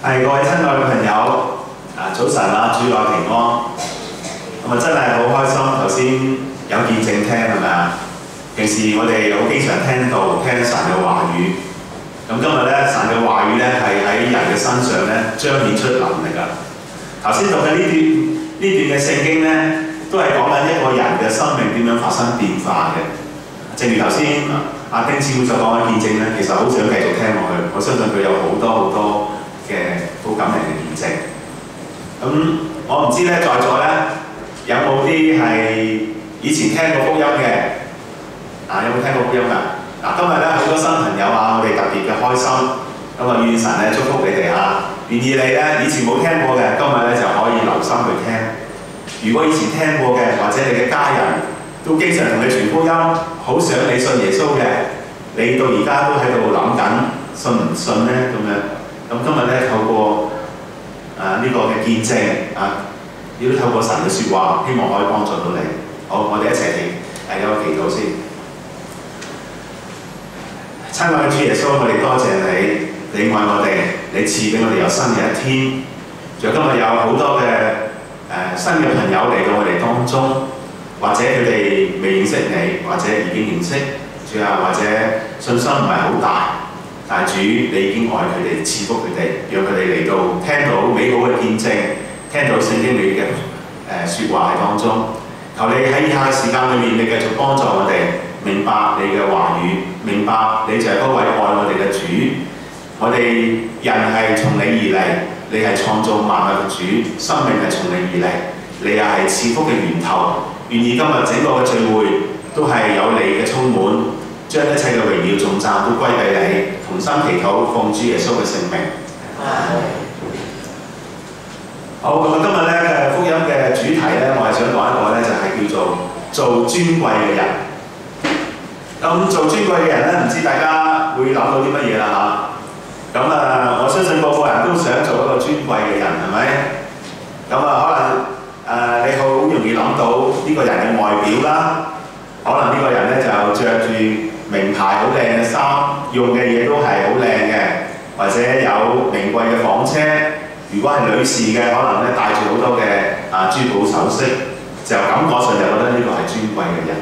係各位親愛嘅朋友，早晨啊，主內平安。咁真係好開心，頭先有見證聽係咪啊？平時我哋好經常聽神嘅話語。咁今日咧，神嘅話語咧係喺人嘅身上咧彰顯出能力啊！頭先讀嘅呢段嘅聖經咧，都係講緊一個人嘅生命點樣發生變化嘅。正如頭先阿丁師傅所講嘅見證咧，其實好想繼續聽落去。我相信佢有好多嘅好感人嘅見證。咁我唔知咧，在座咧有冇啲係以前聽過福音嘅？有冇聽過福音啊？今日咧好多新朋友啊，我哋特別嘅開心。咁啊，願神咧祝福你哋啊！願意你咧以前冇聽過嘅，今日咧就可以留心去聽。如果以前聽過嘅，或者你嘅家人都經常同你傳福音，好想你信耶穌嘅，你到而家都喺度諗緊信唔信咧咁樣。咁今日咧透過呢個嘅見證亦都透過神嘅説話，希望可以幫助到你。好，我哋一齊有個祈禱先。親愛嘅主耶穌，我哋多謝你，你愛我哋，你賜俾我哋有新嘅一天。仲有今日有好多嘅新嘅朋友嚟到我哋當中，或者佢哋未認識你，或者已經認識，主啊，或者信心唔係好大。但係主，你已經愛佢哋，賜福佢哋，讓佢哋嚟到聽到美好嘅見證，聽到聖經裏嘅説話喺當中。求你喺以下嘅時間裏面，你繼續幫助我哋明白你嘅話語，明白你就係嗰位愛我哋嘅主。我哋人係從你而嚟，你係創造萬物嘅主，生命係從你而嚟，你又係賜福嘅源頭。願意今日整個嘅聚會都係有你嘅充滿。將一切嘅榮耀頌讚都歸俾你，同心祈禱，奉主耶穌嘅聖名。好，咁今日咧嘅福音嘅主題咧，我係想講一個咧，就係叫做尊貴嘅人。咁做尊貴嘅人咧，唔知大家會諗到啲乜嘢啦嚇？咁我相信個個人都想做一個尊貴嘅人，係咪？咁可能你好容易諗到呢個人嘅外表啦，可能呢個人咧就着住名牌好靚嘅衫，用嘅嘢都係好靚嘅，或者有名貴嘅房車。如果係女士嘅，可能咧帶住好多嘅珠寶首飾，就感覺上就覺得呢個係尊貴嘅人。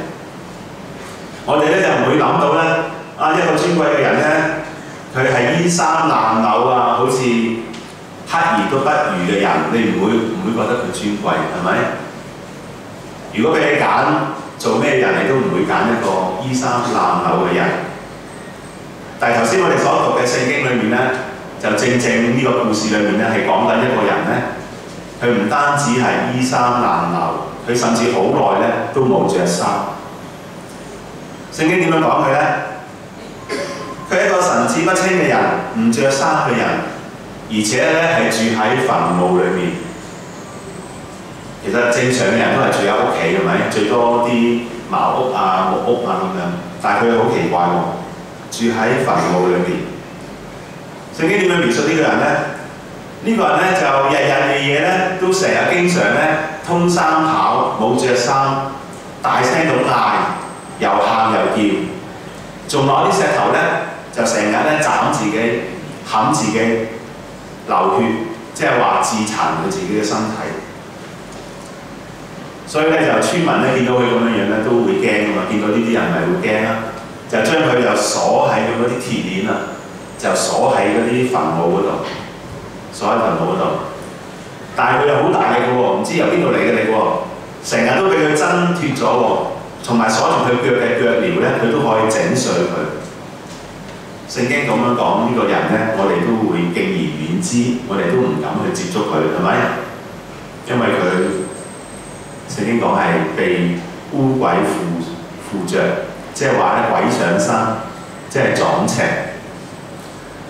我哋咧就唔會諗到咧，一個尊貴嘅人咧，佢係衣衫襤褸啊，好似乞兒都不如嘅人，你唔會覺得佢尊貴，係咪？如果俾你揀做咩人，你都唔會揀一個衣衫襤褸嘅人。但係頭先我哋所讀嘅聖經裏面咧，就正呢個故事裏面咧係講緊一個人咧，佢唔單止係衣衫襤褸，佢甚至好耐咧都冇着衫。聖經點樣講佢咧？佢係一個神志不清嘅人，唔着衫嘅人，而且咧係住喺墳墓裏面。其實正常嘅人都係住喺屋企，係咪？最多啲茅屋啊、木屋啊咁樣。但係佢好奇怪喎，住喺墳墓裏面。聖經點樣描述呢個人咧？呢個人咧就日日夜夜咧都成日經常咧通衫跑，冇着衫，大聲咁嗌，又喊又叫，仲攞啲石頭咧就成日咧斬自己、冚自己、流血，即係話自殘佢自己嘅身體。所以咧就村民咧見到佢咁樣樣咧都會驚㗎嘛，見到呢啲人咪會驚啦，就將佢就鎖喺佢嗰啲鐵鏈啊，就鎖喺嗰啲墳墓嗰度，鎖喺墳墓嗰度。但係佢又好大力嘅喎，唔知由邊度嚟嘅力喎，成日都俾佢掙脫咗喎，同埋鎖住佢腳嘅腳鐐咧，佢都可以整碎佢。聖經咁樣講呢個人咧，我哋都會敬而遠之，我哋都唔敢去接觸佢，係咪？因為佢聖經講係被污鬼附着，即係話咧鬼上身，即係撞邪。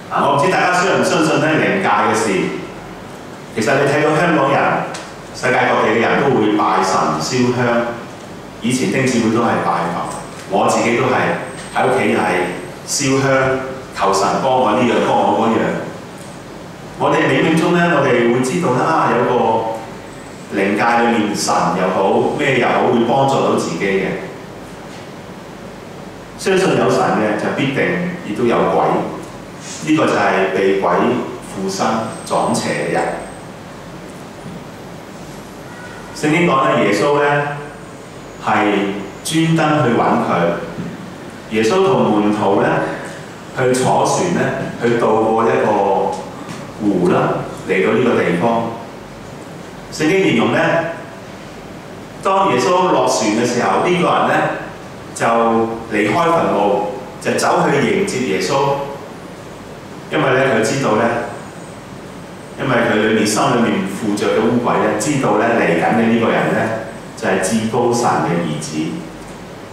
我唔知大家相唔相信咧靈界嘅事。其實你睇到香港人、世界各地嘅人都會拜神燒香。以前丁姊妹都係拜佛，我自己都係喺屋企係燒香，求神幫我呢樣幫我嗰樣。我哋冥冥中咧，我哋會知道啦，有個靈界裏面神又好，咩又好，會幫助到自己嘅。相信有神嘅就必定亦都有鬼，呢個就係被鬼附身撞邪嘅人。聖經講咧，耶穌咧係專登去揾佢。耶穌同門徒咧去坐船咧，去渡過一個湖啦，嚟到呢個地方。聖經形容咧，當耶穌落船嘅時候，呢、個人咧就離開墳墓，就走去迎接耶穌，因為咧佢知道咧，因為佢裏面心裏面附着嘅污鬼咧，知道咧嚟緊嘅呢個人咧就係至高神嘅兒子，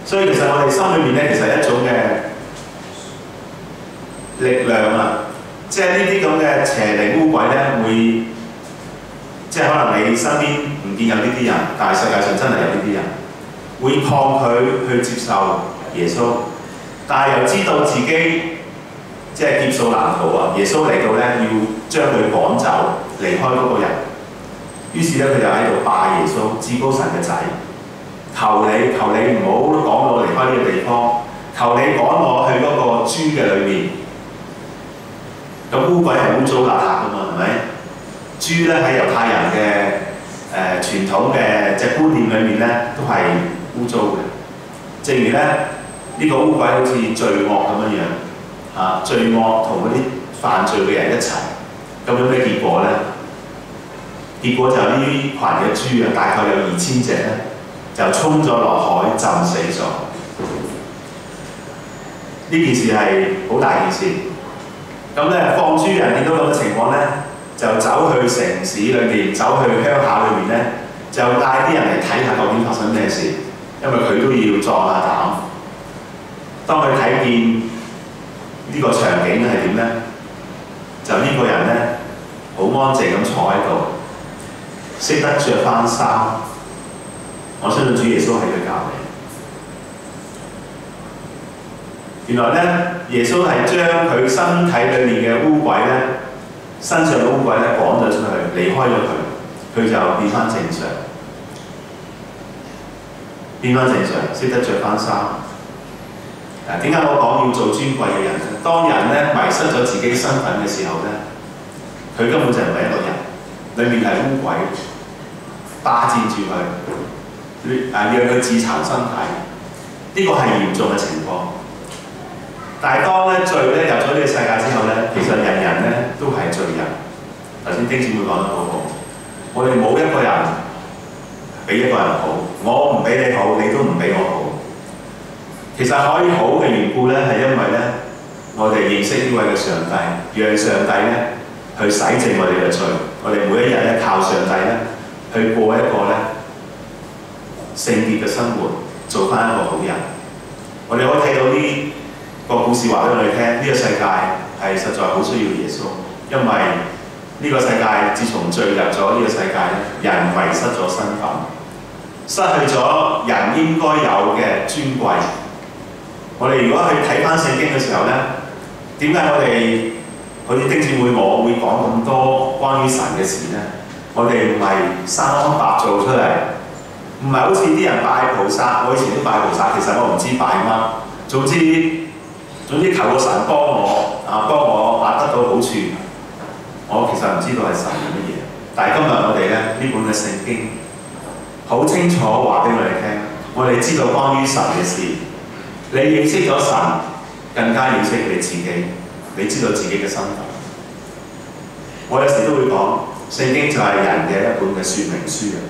所以其實我哋心裏面咧其實係一種嘅力量啊，即係呢啲咁嘅邪靈污鬼咧會，即係可能你身邊唔見有呢啲人，但係世界上真係有呢啲人會抗拒去接受耶穌，但係又知道自己即係劫數難逃啊！耶穌嚟到咧要將佢趕走，離開嗰個人。於是咧佢就喺度拜耶穌，至高神嘅仔，求你唔好趕我離開呢個地方，求你趕我去嗰個豬嘅裏面。咁污鬼係污糟邋遢噶嘛，係咪？豬咧喺猶太人嘅傳統嘅即係觀念裏面咧，都係污糟嘅。正如咧呢個污鬼好似罪惡咁樣樣，罪惡同嗰啲犯罪嘅人一齊，咁有咩結果咧？結果就呢群嘅豬啊，大概有2000隻咧，就衝咗落海浸死咗。呢件事係好大件事。咁咧放豬人見到咁嘅情況咧，就走去城市裏面，走去鄉下裏面咧，就帶啲人嚟睇下究竟發生咩事，因為佢都要壯下膽。當佢睇見呢個場景係點咧？就呢個人咧好安靜咁坐喺度，識得着翻衫。我相信主耶穌係佢教嘅。原來咧，耶穌係將佢身體裏面嘅污鬼咧，身上嘅污鬼咧趕咗出去，離開咗佢，佢就變翻正常，變翻正常，識得着翻衫。點解我講要做尊貴嘅人咧？當人咧迷失咗自己身份嘅時候咧，佢根本就唔係一個人，裏面係污鬼霸佔住佢，讓佢自殘身體。呢個係嚴重嘅情況。但係當咧罪咧入咗呢個世界之後咧，其實人人咧都係罪人。頭先丁姊妹講得好好，我哋冇一個人比一個人好，我唔比你好，你都唔比我好。其實可以好嘅緣故咧，係因為咧我哋認識呢位嘅上帝，讓上帝咧去洗淨我哋嘅罪。我哋每一日咧靠上帝咧去過一個咧聖潔嘅生活，做翻一個好人。我哋可以睇到呢個故事話俾我哋聽，呢個世界係實在好需要耶穌，因為呢個世界自從罪入咗呢個世界咧，人迷失咗身份，失去咗人應該有嘅尊貴。我哋如果去睇翻聖經嘅時候咧，點解我哋好似丁姊妹我會講咁多關於神嘅事咧？我哋唔係生安白做出嚟，唔係好似啲人拜菩薩，我以前都拜菩薩，其實我唔知拜乜，總之求個神幫我得到好處，我其實唔知道係神係乜嘢。但係今日我哋咧呢本嘅聖經好清楚話俾我哋聽，我哋知道關於神嘅事。你認識咗神，更加認識你自己，你知道自己嘅身份。我有時都會講，聖經就係人嘅一本嘅說明書啊！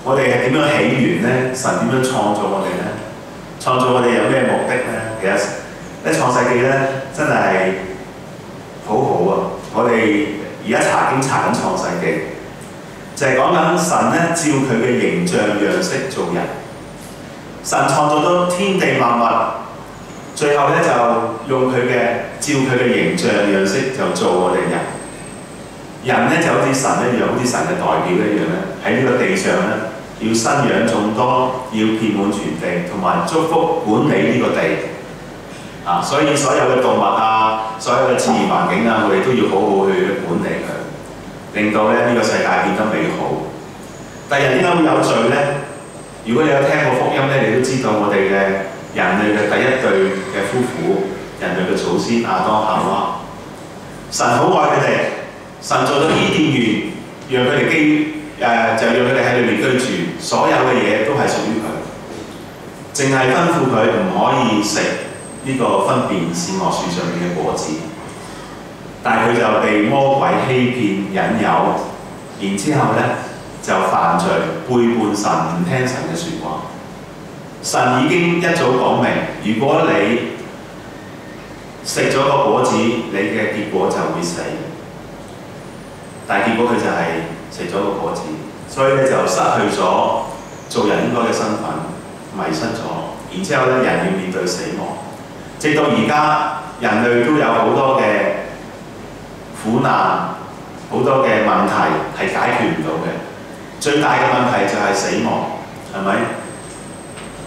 我哋係點樣起源咧？神點樣創造我哋咧？創造我哋有咩目的咧？其實喺創世記咧，真係好好啊！我哋而家查經查緊創世記，就係講緊神咧照佢嘅形象樣式做人。神創造咗天地萬物，最後咧就用佢嘅照佢嘅形象樣式就做我哋人。人咧就好似神一樣，好似神嘅代表一樣咧，喺呢個地上咧要生養眾多，要遍滿全地，同埋祝福管理呢個地。所以所有嘅動物啊，所有嘅自然環境啊，我哋都要好好去管理佢，令到咧呢個世界變得美好。但係人點解會有罪咧？如果你有聽過福音咧，你都知道我哋嘅人類嘅第一對嘅夫婦，人類嘅祖先亞當夏娃，神好愛佢哋，神做咗伊甸園，讓佢哋就讓佢哋喺裏面居住，所有嘅嘢都係屬於佢，淨係吩咐佢唔可以食呢個分辨善惡樹上面嘅果子。但係佢就被魔鬼欺騙引誘，然之後呢就犯罪，背叛神，唔聽神嘅説話。神已經一早講明，如果你食咗個果子，你嘅結果就會死。但係結果佢就係食咗個果子，所以咧就失去咗做人應該嘅身份，迷失咗。然之後咧，人要面對死亡。直到而家，人類都有好多嘅苦難，好多嘅問題係解決唔到嘅。最大嘅問題就係死亡，係咪？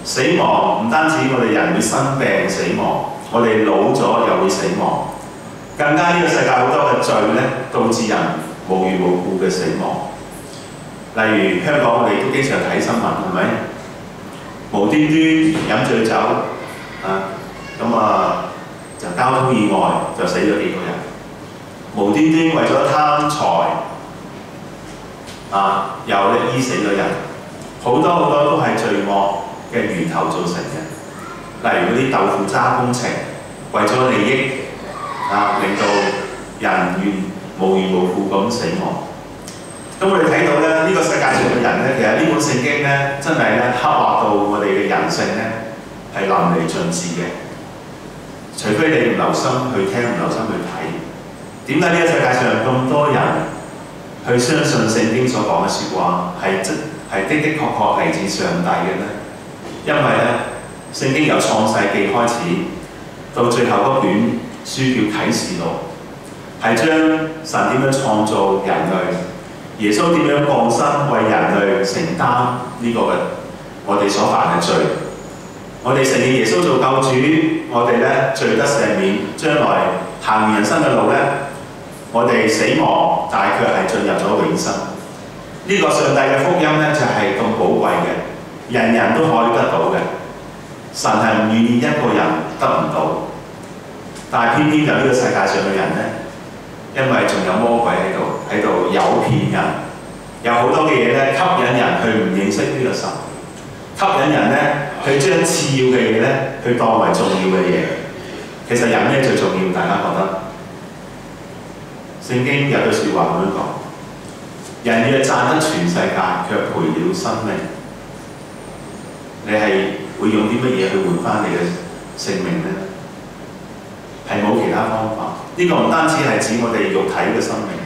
死亡唔單止我哋人會生病死亡，我哋老咗又會死亡。更加呢個世界好多嘅罪咧，導致人無緣無故嘅死亡。例如香港，我哋都經常睇新聞，係咪？無端端飲醉酒就交通意外就死咗幾個人。無端端為咗貪財又醫死咗人。好多都係罪惡嘅源頭造成嘅。例如嗰啲豆腐渣工程，為咗利益令到人無緣無故咁死亡。咁我哋睇到咧，呢個世界上嘅人咧，其實呢本聖經咧，真係咧刻畫到我哋嘅人性咧係淋漓盡致嘅。除非你唔留心去聽，唔留心去睇，點解呢個世界上咁多人去相信聖經所講嘅説話係的確嚟自上帝嘅呢？因為咧，聖經由創世記開始到最後嗰卷書叫啟示錄，係將神點樣創造人類。耶穌點樣降生為人類承擔呢個嘅我哋所犯嘅罪？我哋承認耶穌做救主，我哋咧罪得赦免，將來行完人生嘅路咧，我哋死亡，但係卻係進入咗永生。呢個上帝嘅福音咧就係咁寶貴嘅，人人都可以得到嘅。神係唔願意一個人得唔到，但係偏偏就呢個世界上嘅人咧。因為仲有魔鬼喺度誘騙人，有好多嘅嘢咧吸引人去唔認識呢個神，吸引人咧去將次要嘅嘢咧去當為重要嘅嘢。其實人咩最重要？大家覺得？聖經有句説話咁樣講：人若賺得全世界，卻賠了生命。你係會用啲乜嘢去換翻你嘅性命呢？係冇其他方法。呢個唔單止係指我哋肉體嘅生命，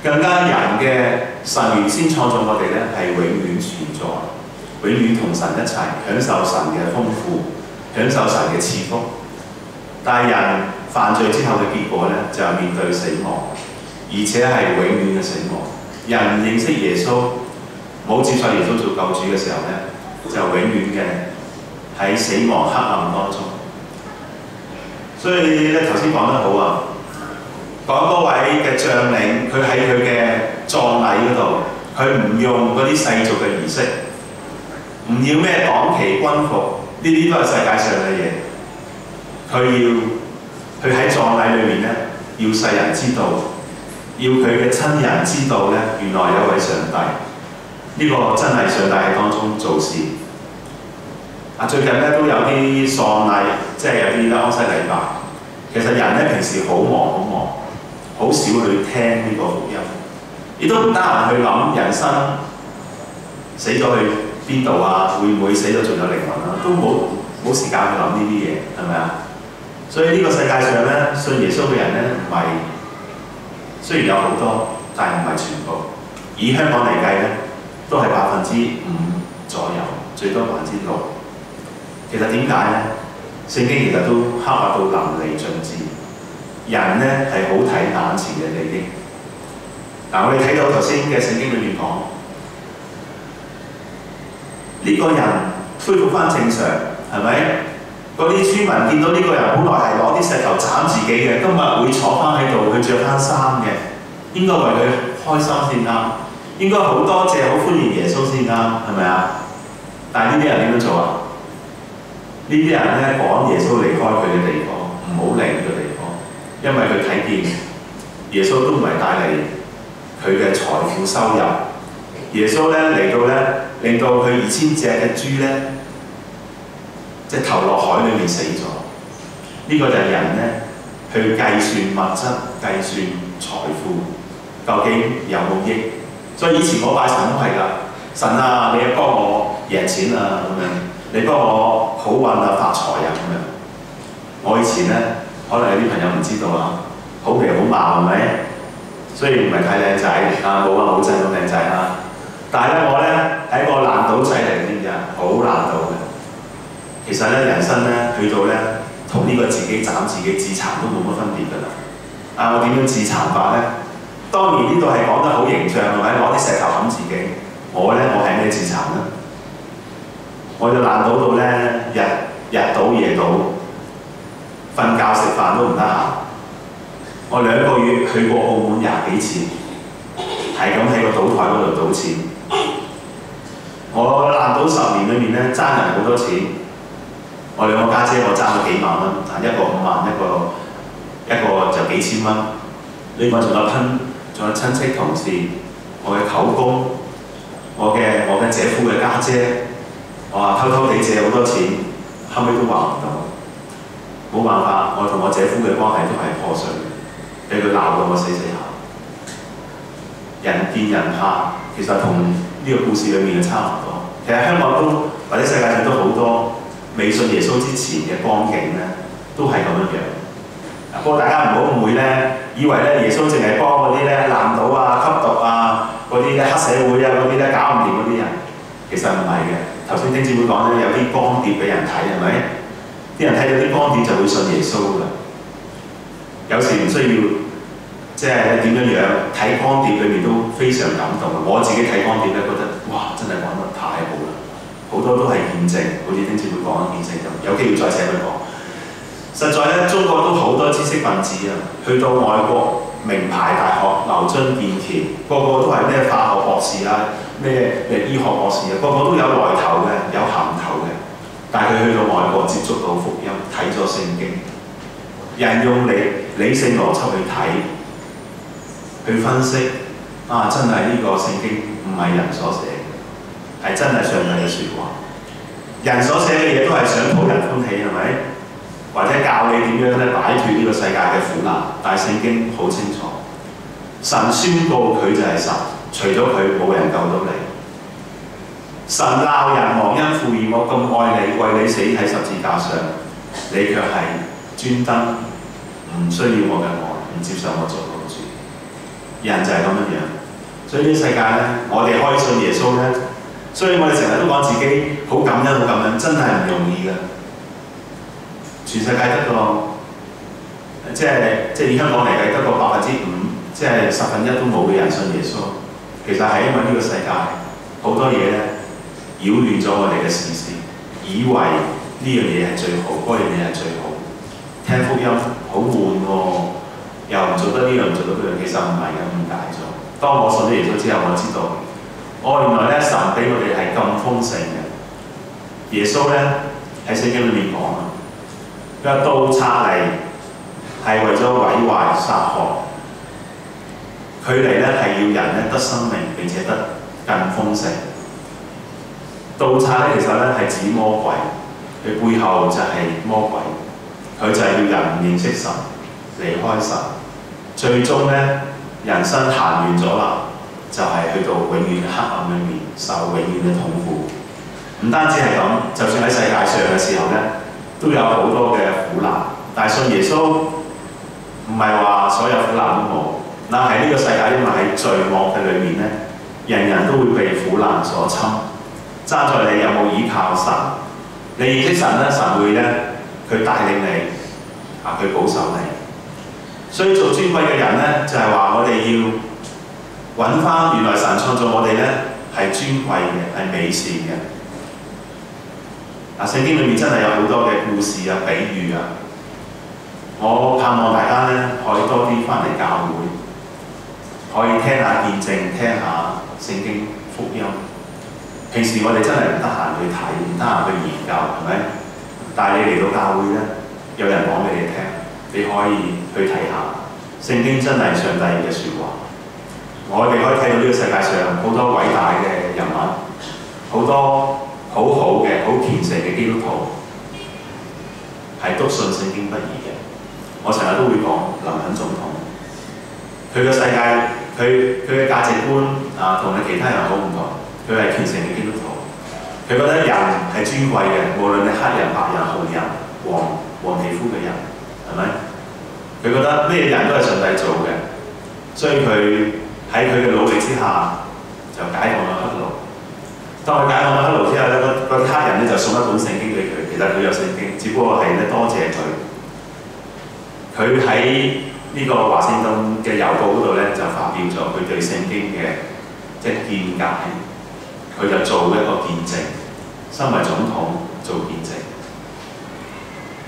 更加人嘅神原先創造我哋咧係永遠存在，永遠同神一齊享受神嘅豐富，享受神嘅賜福。但係人犯罪之後嘅結果咧，就係面對死亡，而且係永遠嘅死亡。人唔認識耶穌，冇接受耶穌做救主嘅時候咧，就永遠嘅喺死亡黑暗當中。所以咧頭先講得好啊，講嗰位嘅將領，佢喺佢嘅葬禮嗰度，佢唔用嗰啲世俗嘅儀式，唔要咩黨旗軍服，呢啲都係世界上嘅嘢。佢喺葬禮裏面咧，要世人知道，要佢嘅親人知道咧，原來有位上帝，呢個真係上帝喺當中做事。最近咧都有啲喪禮，即係有啲安息禮拜。其實人咧平時好忙，好少去聽呢個福音，亦都唔得閒去諗人生死咗去邊度啊？會唔會死咗仲有靈魂啊？都冇時間去諗呢啲嘢，係咪啊？所以呢個世界上咧，信耶穌嘅人咧唔係，雖然有好多，但係唔係全部。以香港嚟計咧，都係5%左右，最多6%。其實點解咧？聖經其實都刻畫到淋漓盡致。人咧係好睇眼前嘅利益。我哋睇到頭先嘅聖經裏面講，呢個人恢復翻正常，係咪？嗰啲村民見到呢個人本來係攞啲石頭斬自己嘅，今日會坐翻喺度，佢着翻衫嘅，應該為佢開心先啱，應該好多謝、好歡迎耶穌先啱，係咪啊？但係呢啲人點樣做啊？呢啲人咧趕耶穌離開佢嘅地方，唔好嚟呢個地方，因為佢睇見耶穌都唔係帶嚟佢嘅財富收入。耶穌咧嚟到咧，令到佢2000隻嘅豬咧，即係投落海裏面死咗。呢、個就係人咧去計算物質、計算財富，究竟有冇益？所以以前我拜神都係㗎，神啊，你幫我贏錢啊咁樣，你幫我好運啊發財啊咁樣。我以前咧，可能有啲朋友唔知道啊，好皮好貌係咪？雖然唔係太靚仔啊，冇話冇真咁靚仔啊。但係咧，我咧係一個爛賭仔嚟，知唔知啊？好爛賭嘅。其實咧，人生咧去到咧，同呢個自己斬自己自殘都冇乜分別㗎啦。啊，我點樣自殘法咧？當然呢度係講得好形象，係咪？攞啲石頭冚自己。我咧，我係咩自殘咧？我就爛賭到咧，日賭夜賭，瞓覺食飯都唔得閒。我2個月去過澳門20幾次，係咁喺個賭台嗰度賭錢。我爛賭10年裏面咧，爭人好多錢。我2個家姐我爭咗幾萬蚊，一個5萬，一個就幾千蚊。另外仲有親戚同事，我嘅舅公，我嘅姐夫嘅家姐，我話偷偷地借好多錢，後尾都還唔到。冇辦法，我同我姐夫嘅關係都係破碎，俾佢鬧到我死下。人見人怕，其實同呢個故事裏面嘅差唔多。其實香港都或者世界上都好多未信耶穌之前嘅光景咧，都係咁樣樣。不過大家唔好誤會咧，以為咧耶穌淨係幫嗰啲咧爛賭啊、吸毒啊、嗰啲咧黑社會啊嗰啲咧搞唔掂嗰啲人，其實唔係嘅。頭先丁姊妹講咧，有啲光碟俾人睇係咪？啲人睇到啲光碟就會信耶穌㗎。有時唔需要即係點樣睇光碟裏面都非常感動。我自己睇光碟咧覺得哇，真係講得太好啦！好多都係見證，好似丁姊妹講嘅見證咁。有機會再請佢講。實在咧，中國都好多知識分子啊，去到外國名牌大學牛津劍橋，個個都係咩化學博士啊，咩醫學博士啊，個個都有來頭嘅，有銜頭嘅。但係佢去到外國接觸到福音，睇咗聖經，人用理性邏輯去睇，去分析，啊，真係呢個聖經唔係人所寫嘅，係真係上帝嘅説話。人所寫嘅嘢都係想討人歡喜，係咪？或者教你點樣咧擺脱呢個世界嘅苦難，但係聖經好清楚，神宣告佢就係神，除咗佢冇人救到你。神鬧人忘恩負義，我咁愛你，為你死喺十字架上，你卻係專登唔需要我嘅愛，唔接受我做我主。人就係咁樣樣，所以呢個世界咧，我哋可以信耶穌咧，所以我哋成日都講自己好感恩，好感恩，真係唔容易嘅。全世界得個即係以香港嚟計得個5%，即係1/10都冇嘅人信耶穌。其實係因為呢個世界好多嘢咧擾亂咗我哋嘅視線，以為呢樣嘢係最好，嗰樣嘢係最好。聽福音好悶喎，又唔做得呢樣，唔做得嗰樣，其實唔係嘅，誤解咗。當我信咗耶穌之後，我知道，原來咧神俾我哋係咁豐盛嘅。耶穌咧喺聖經裏面講啊。佢話盜賊嚟係為咗毀壞殺害，佢嚟咧係要人咧得生命並且得更豐盛。盜賊咧其實咧係指魔鬼，佢背後就係魔鬼，佢就係要人唔認識神，離開神，最終咧人生行完咗啦，就係去到永遠黑暗裏面受永遠嘅痛苦。唔單止係咁，就算喺世界上嘅時候咧，都有好多嘅苦難，但係信耶穌唔係話所有苦難都冇。嗱喺呢個世界，因為喺罪惡嘅裏面咧，人人都會被苦難所侵。爭在你有冇依靠神，你認識神咧，神會咧佢帶領你，佢保守你。所以做尊貴嘅人咧，就係話我哋要揾翻原來神創造我哋咧係尊貴嘅，係美善嘅。聖經裏面真係有好多嘅故事啊、比喻啊，我盼望大家咧可以多啲翻嚟教會，可以聽下見證，聽下聖經福音。平時我哋真係唔得閒去睇，唔得閒去研究，係咪？但係你嚟到教會咧，有人講俾你聽，你可以去睇下。聖經真係上帝嘅説話。我哋可以睇到呢個世界上好多偉大嘅人物，好多好好嘅、好虔誠嘅基督徒，係篤信聖經不疑嘅。我成日都會講林肯總統，佢嘅世界，佢嘅價值觀同你其他人好唔同。佢係虔誠嘅基督徒，佢覺得人係尊貴嘅，無論你黑人、白人、紅人、黃皮膚嘅人，係咪？佢覺得咩人都係上帝做嘅，所以佢喺佢嘅努力之下就解放咗黑奴。當佢解放咗黑奴之後咧，嗰啲黑人咧就送一本聖經俾佢。其實佢有聖經，只不過係咧多謝佢。佢喺呢個華盛頓嘅郵報嗰度咧就發表咗佢對聖經嘅即係見解，佢就做一個見證，身為總統做見證。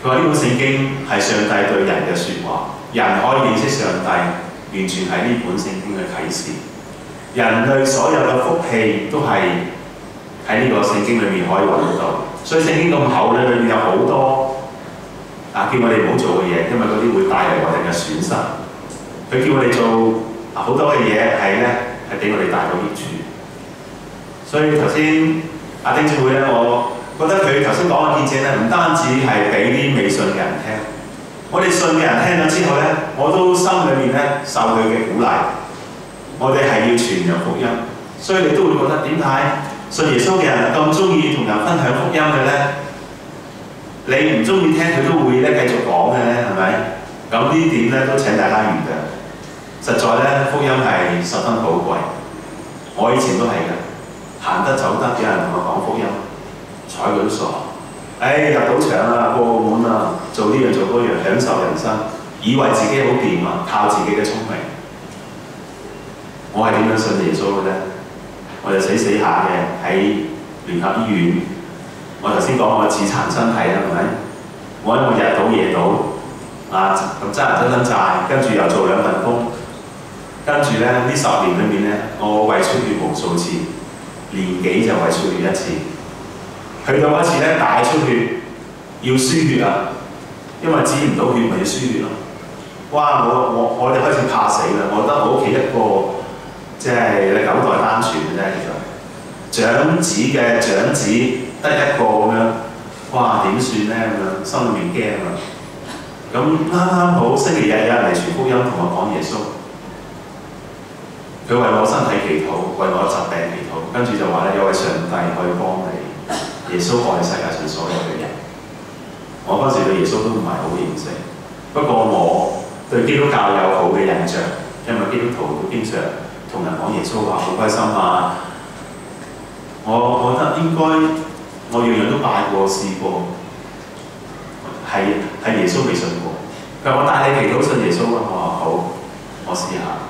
佢話呢本聖經係上帝對人嘅説話，人可以認識上帝，完全係呢本聖經嘅啟示。人類所有嘅福氣都係喺呢個聖經裏面可以揾到。所以聖經咁厚咧，裏面有好多叫我哋唔好做嘅嘢，因為嗰啲會帶嚟我哋嘅損失。佢叫我哋做好多嘅嘢係咧係俾我哋帶到益處。所以頭先阿丁姊妹咧，我覺得佢頭先講嘅見證咧，唔單止係俾啲未信嘅人聽，我哋信嘅人聽咗之後咧，我都心裏面咧受佢嘅鼓勵。我哋係要傳揚福音，所以你都會覺得點解信耶穌嘅人咁中意同人分享福音嘅咧？你唔中意聽佢都會咧繼續講嘅咧，係咪？咁呢點咧都請大家原諒。實在咧福音係十分寶貴。我以前都係嘅，行得走得，有人同我講福音。睬佢都傻，入賭場啊，過澳門啊，做呢樣做嗰樣，享受人生，以為自己好掂啊，靠自己嘅聰明。我係點樣信耶穌嘅咧？我就死下嘅喺聯合醫院。我頭先講我自殘身體啦，係咪？我因為日賭夜賭咁爭人真真債，跟住又做2份工，跟住咧呢10年裏面咧，我胃出血無數次，年幾就胃出血1次。去到一次咧大出血，要輸血啊，因為止唔到血咪要輸血咯。哇！我哋開始怕死啦，我覺得我屋企一個即係9代單傳嘅啫，其實長子嘅長子得一個咁樣，哇點算咧咁樣，心裏面驚啊！咁啱好星期日有人嚟傳福音同我講耶穌，佢為我身體祈禱，為我疾病祈禱，跟住就話咧有位上帝可以幫你。耶穌愛世界上所有嘅人，我嗰時對耶穌都唔係好認識，不過我對基督教有好嘅印象，因為基督徒都經常同人講耶穌話好開心啊。我覺得應該我樣樣都拜過試過，係耶穌未信過。佢話我帶你祈禱信耶穌啊，我話好，我試下。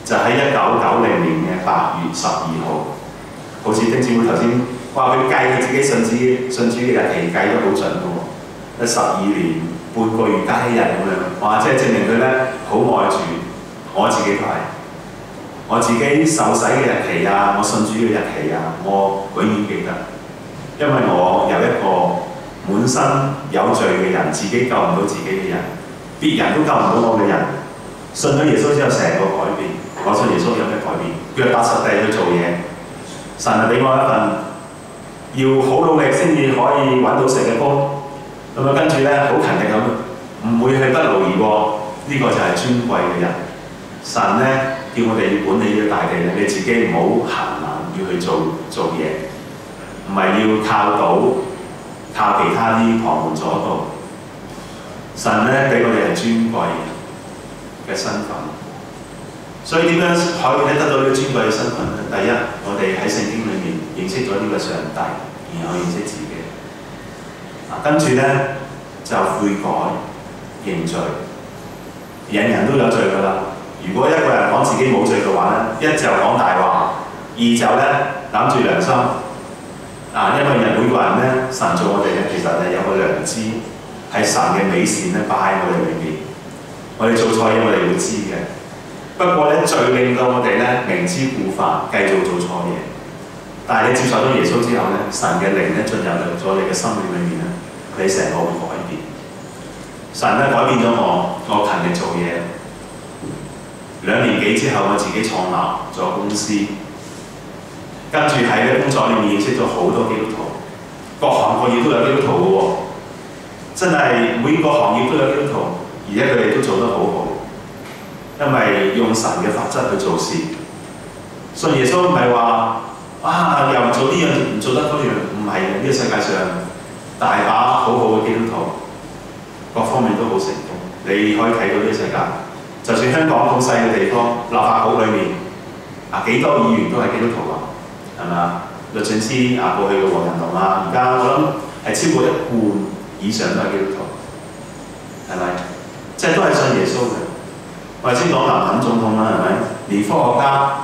就喺1990年嘅8月12號，好似丁姊妹頭先。話佢計佢自己信主嘅日期計得好準嘅喎，12年半個月加1日咁樣，哇！即係證明佢咧好愛主。我自己都係，我自己受洗嘅日期啊，我信主嘅日期啊，我永遠記得，因為我有一個滿身有罪嘅人，自己救唔到自己嘅人，別人都救唔到我嘅人，信咗耶穌之後成個改變。我信耶穌有咩改變？腳踏實地去做嘢，神係俾我一份。要好努力先至可以揾到食嘅工，咁啊跟住咧好勤力咁，唔會去不勞而獲。呢個就係尊貴嘅人。神咧叫我哋要管理呢個大地咧，你自己唔好閒懶，要去做嘢，唔係要靠賭，靠其他啲旁門左道。神咧俾我哋係尊貴嘅身份，所以點樣可以得到呢個尊貴嘅身份咧？第一，我哋喺聖經裏面認識咗呢個上帝，然後認識自己。跟住咧就悔改認罪，人人都有罪㗎啦。如果一個人講自己冇罪嘅話咧，一就講大話，二就咧攬住良心。因為每個人咧，神做我哋咧，其實係有個良知，係神嘅美善咧擺喺我哋裏邊。我哋做錯嘢，我哋會知嘅。不過咧，罪令到我哋咧明知故犯，繼續做錯嘢。但係你接受咗耶穌之後咧，神嘅靈咧進入咗你嘅心裏面咧，你成個會改變。神咧改變咗我勤力做嘢， 2年幾之後，我自己創立咗公司，跟住喺工作裏面認識咗好多基督徒，各行各業都有基督徒嘅喎，真係每個行業都有基督徒，而且佢哋都做得好好，因為用神嘅法則去做事。信耶穌唔係話又唔做呢樣唔做得嗰樣，唔係嘅。呢個世界上大把好好嘅基督徒，各方面都好成功。你可以睇到呢個世界，就算香港咁細嘅地方，立法局裏面幾多議員都係基督徒啊，係咪啊？律政司過去嘅黃仁龍而家我諗係超過1半以上都係基督徒，係咪？即係都係信耶穌嘅。我哋先講林肯總統啦，係咪？連科學家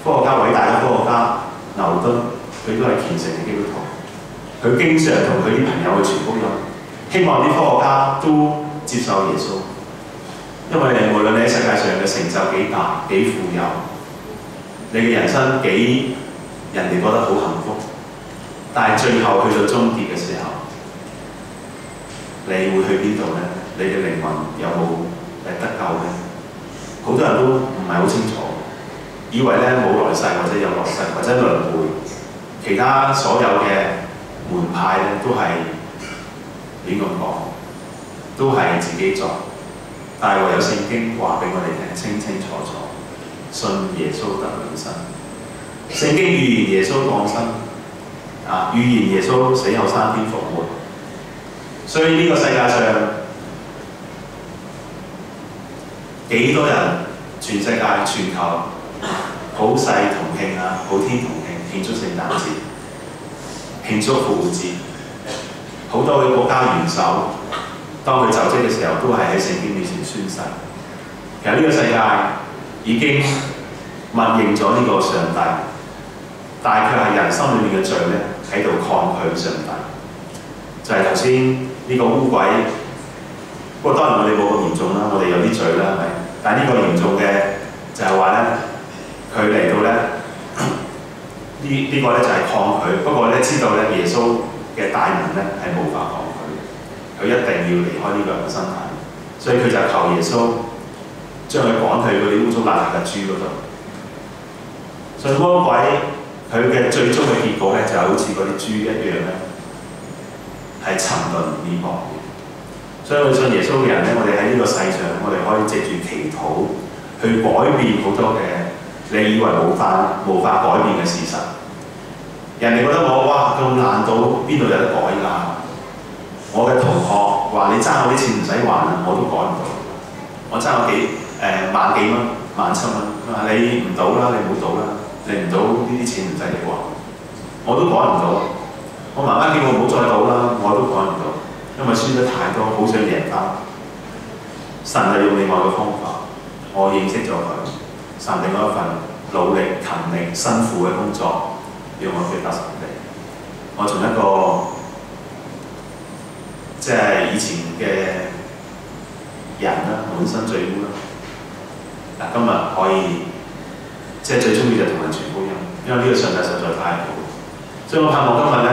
偉大嘅科學家牛頓，佢都係虔誠嘅基督徒。佢經常同佢啲朋友去傳福音，希望啲科學家都接受耶穌。因為無論你喺世界上嘅成就幾大、幾富有，你嘅人生幾人哋覺得好幸福，但係最後去到終結嘅時候，你會去邊度呢？你嘅靈魂有冇得救呢？好多人都唔係好清楚，以為咧冇來世或者有來世或者輪迴，其他所有嘅門派咧都係亂咁講，都係自己作。但係唯有聖經話俾我哋聽清清楚楚，信耶穌得永生。聖經預言耶穌降生，預言耶穌死後3天復活。所以呢個世界上幾多人，全世界全球普世同慶普天同慶，慶祝聖誕節，慶祝復活節。好多嘅國家元首，當佢就職嘅時候，都係喺聖經面前宣誓。其實呢個世界已經默認咗呢個上帝，但係佢係人心裏面嘅罪咧，喺度抗拒上帝。就係頭先呢個污鬼，不過當然我哋冇咁嚴重啦，我哋有啲罪啦，係咪？但係呢個嚴重嘅就係話咧，佢嚟到咧呢個咧就係抗拒。不過咧知道咧耶穌嘅大能咧係無法抗拒，佢一定要離開呢個人嘅身體，所以佢就求耶穌將佢趕去嗰啲污糟邋遢嘅豬嗰度。所以魔鬼佢嘅最終嘅結果咧就係好似嗰啲豬一樣咧，係沉淪滅亡嘅。所以我信耶穌嘅人咧，我哋喺呢個世上，我哋可以藉住祈禱去改變好多嘅你以為無法改變嘅事實。人哋覺得我咁爛到邊度有得改㗎？我嘅同學話你爭我啲錢唔使還啦，我都改唔到。我爭我萬幾蚊、17000蚊，佢話你唔賭啦，你唔好賭啦，你唔賭呢啲錢唔使你還，我都改唔到。我媽媽叫我唔好再賭啦，我都改唔到，因為輸得太多，好想贏翻。神係用另外嘅方法，我認識咗佢，神另外一份努力、勤力、辛苦嘅工作，讓我去得神地。我從一個即係以前嘅人啦，滿身罪污啦，今日可以即係最中意就同人傳福音，因為呢個上帝實在太好。所以我盼望今日咧，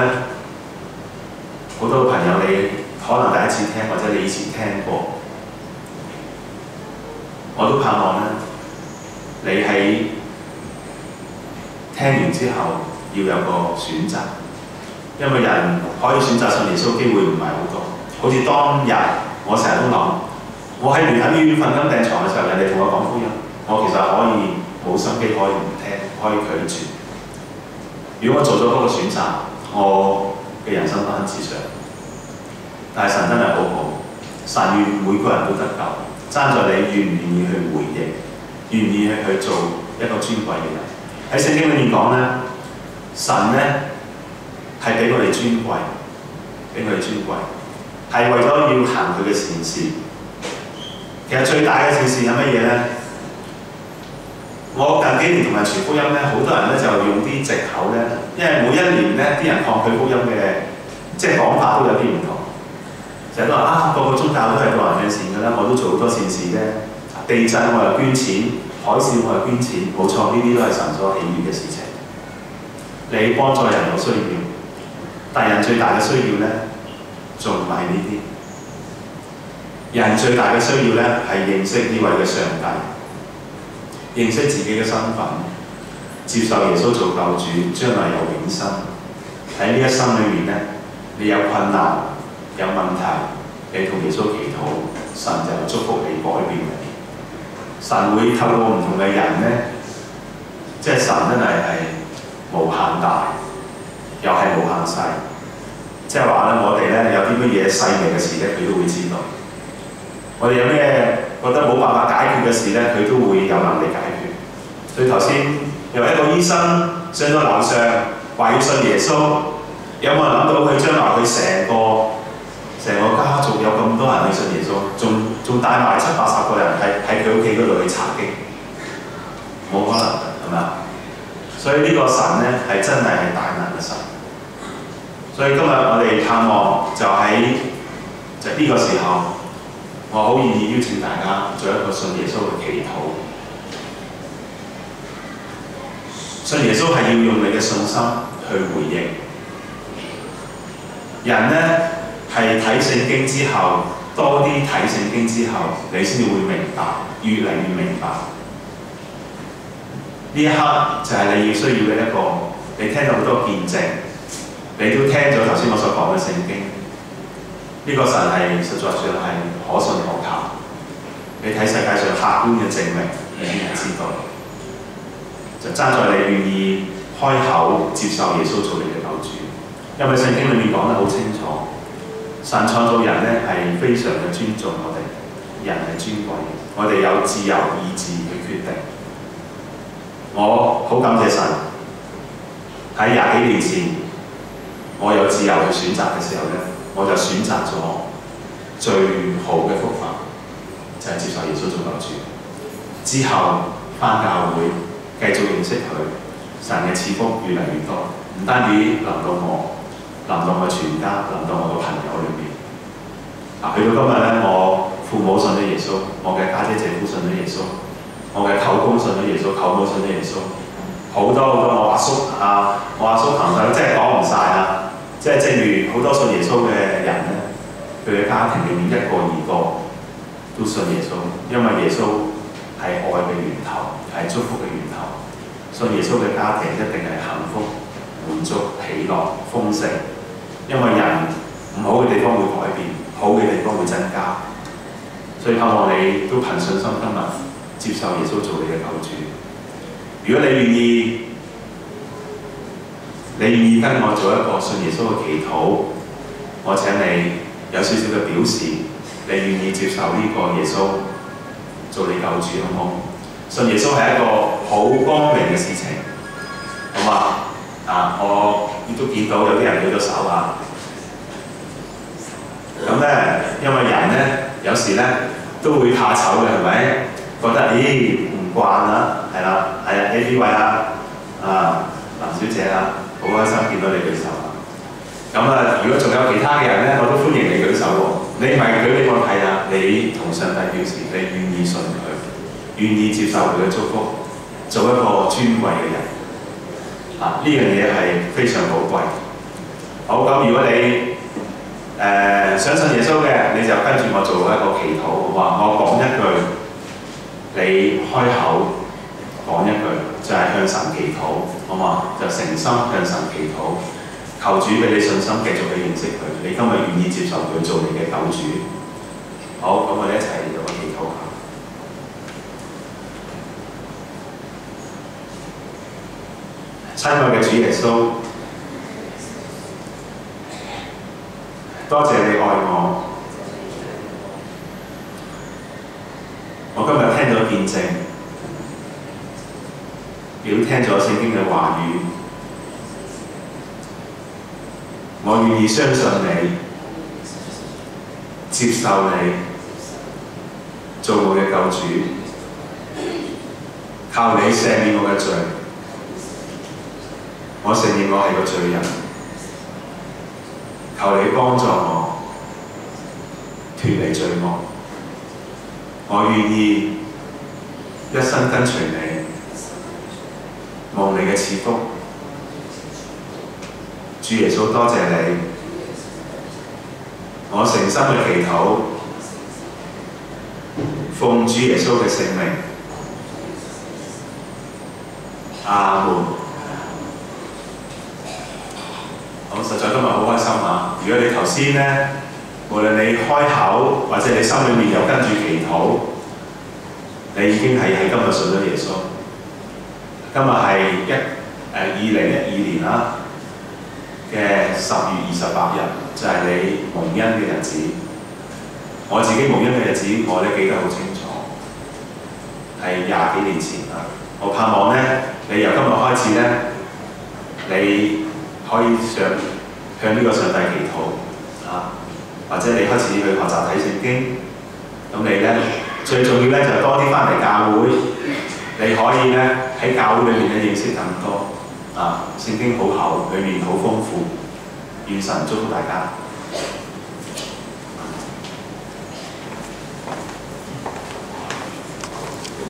好多朋友你可能第一次聽，或者你以前聽過，我都盼望咧，你喺聽完之後要有個選擇，因為人可以選擇信耶穌機會唔係好多。好似當日我成日都諗，我喺聯合醫院瞓緊病床嘅時候，人哋同我講福音，我其實可以冇心機，可以唔聽，可以拒絕。如果我做咗嗰個選擇，我嘅人生不幸至上。但係神真係好好，神願每個人都得救，爭在你願唔願意去回應，願唔願意去做一個尊貴嘅人。喺聖經裏面講咧，神咧係俾我哋尊貴，俾我哋尊貴，係為咗要行佢嘅善事。其實最大嘅善事係乜嘢咧？我近幾年同人傳福音咧，好多人咧就用啲藉口咧，因為每一年咧啲人抗拒福音嘅即係講法都有啲唔同，成日都話個個宗教都係導人向善㗎啦，我都做好多善事啫。地震我又捐錢，海嘯我又捐錢，冇錯，呢啲都係神所喜悅嘅事情。你幫助人有需要，但人最大嘅需要咧，仲唔係呢啲。人最大嘅需要咧係認識呢位嘅上帝。認識自己嘅身份，接受耶穌做救主，將來有永生。喺呢一生裏面呢，你有困難、有問題，你同耶穌祈禱，神就祝福你、改變你。神會透過唔同嘅人呢，即係神真係無限大，又係無限細。即係話咧，我哋咧有啲乜嘢細微嘅事咧，佢都會知道。我哋有咩覺得冇辦法解決嘅事咧，佢都會有能力解決。所以頭先有一個醫生上咗樓上，話要信耶穌，有冇人諗到佢將來佢成個家族有咁多人去信耶穌，仲帶埋70-80個人喺佢屋企嗰度去查經？冇可能㗎，係咪啊？所以呢個神咧係真係大能嘅神。所以今日我哋盼望就呢個時候，我好願意邀請大家做一個信耶穌嘅祈禱。信耶穌係要用你嘅信心去回應。人呢係睇聖經之後，多啲睇聖經之後，你先至會明白，越嚟越明白。呢一刻就係你要需要嘅一個，你聽到好多見證。你都聽咗頭先我所講嘅聖經，呢個神係實在上係可信可靠。你睇世界上客觀嘅證明，你已經知道，就爭在你願意開口接受耶穌做你嘅救主。因為聖經裏面講得好清楚，神創造人咧係非常嘅尊重我哋，人係尊貴嘅，我哋有自由意志去決定。我好感謝神喺20幾年前。我有自由去選擇嘅時候呢，我就選擇咗最好嘅福分，就係接受耶穌做救主。之後返教會繼續認識佢，神嘅賜福越嚟越多，唔單止臨到我，臨到我全家，臨到我個朋友裏面。去到今日呢，我父母信咗耶穌，我嘅家姐姐夫信咗耶穌，我嘅舅公信咗耶穌，舅母信咗耶穌，好多我阿叔朋友真係講唔晒啦。即係正如好多信耶穌嘅人咧，佢嘅家庭裏面1個2個都信耶穌，因為耶穌係愛嘅源頭，係祝福嘅源頭。信耶穌嘅家庭一定係幸福、滿足、喜樂、豐盛，因為人唔好嘅地方會改變，好嘅地方會增加。所以盼望你都憑信心今日接受耶穌做你嘅救主。如果你願意跟我做一個信耶穌嘅祈禱，我請你有少少嘅表示，你願意接受呢個耶穌做你救主，好唔好？信耶穌係一個好光明嘅事情，好嘛？我亦都見到有啲人舉咗手啊。咁咧，因為人咧有時咧都會怕醜嘅，係咪？覺得唔慣啦，係啦，呢位林小姐啊。好開心見到你舉手啊！咁如果仲有其他嘅人咧，我都歡迎你舉手喎。你唔係舉俾我睇下，你同上帝表示你願意信佢，願意接受佢嘅祝福，做一個尊貴嘅人。呢樣嘢係非常寶貴。好，咁如果你想信耶穌嘅，你就跟住我做一個祈禱，好嘛？我講一句，你開口講一句，就係向神祈禱，好嘛？就誠心向神祈禱，求主俾你信心，繼續去認識佢。你今日願意接受佢做你嘅救主。好，咁我哋一齊做個祈禱下。親愛嘅主耶穌，多謝你愛我。我今日聽咗見證。亦都聽咗聖經嘅話語，我願意相信你，接受你做我嘅救主，靠你赦免我嘅罪。我承認我係個罪人，求你幫助我脫離罪惡。我願意一生跟隨你。望你嘅賜福，主耶穌多謝你，我誠心嘅祈禱，奉主耶穌嘅聖名，阿門。咁實在今日好開心啊！如果你頭先呢，無論你開口或者你心裏面有跟住祈禱，你已經係喺今日信咗耶穌。今日係2012年啦嘅10月28日，就係你蒙恩嘅日子。我自己蒙恩嘅日子，我都記得好清楚，係20幾年前啦。我盼望呢，你由今日開始呢，你可以向呢個上帝祈禱啊，或者你開始去學習睇聖經。咁你呢，最重要呢，就多啲翻嚟教會，你可以呢，喺教會裏面咧認識更多啊。聖經好厚，裏面好豐富。願神祝福大家。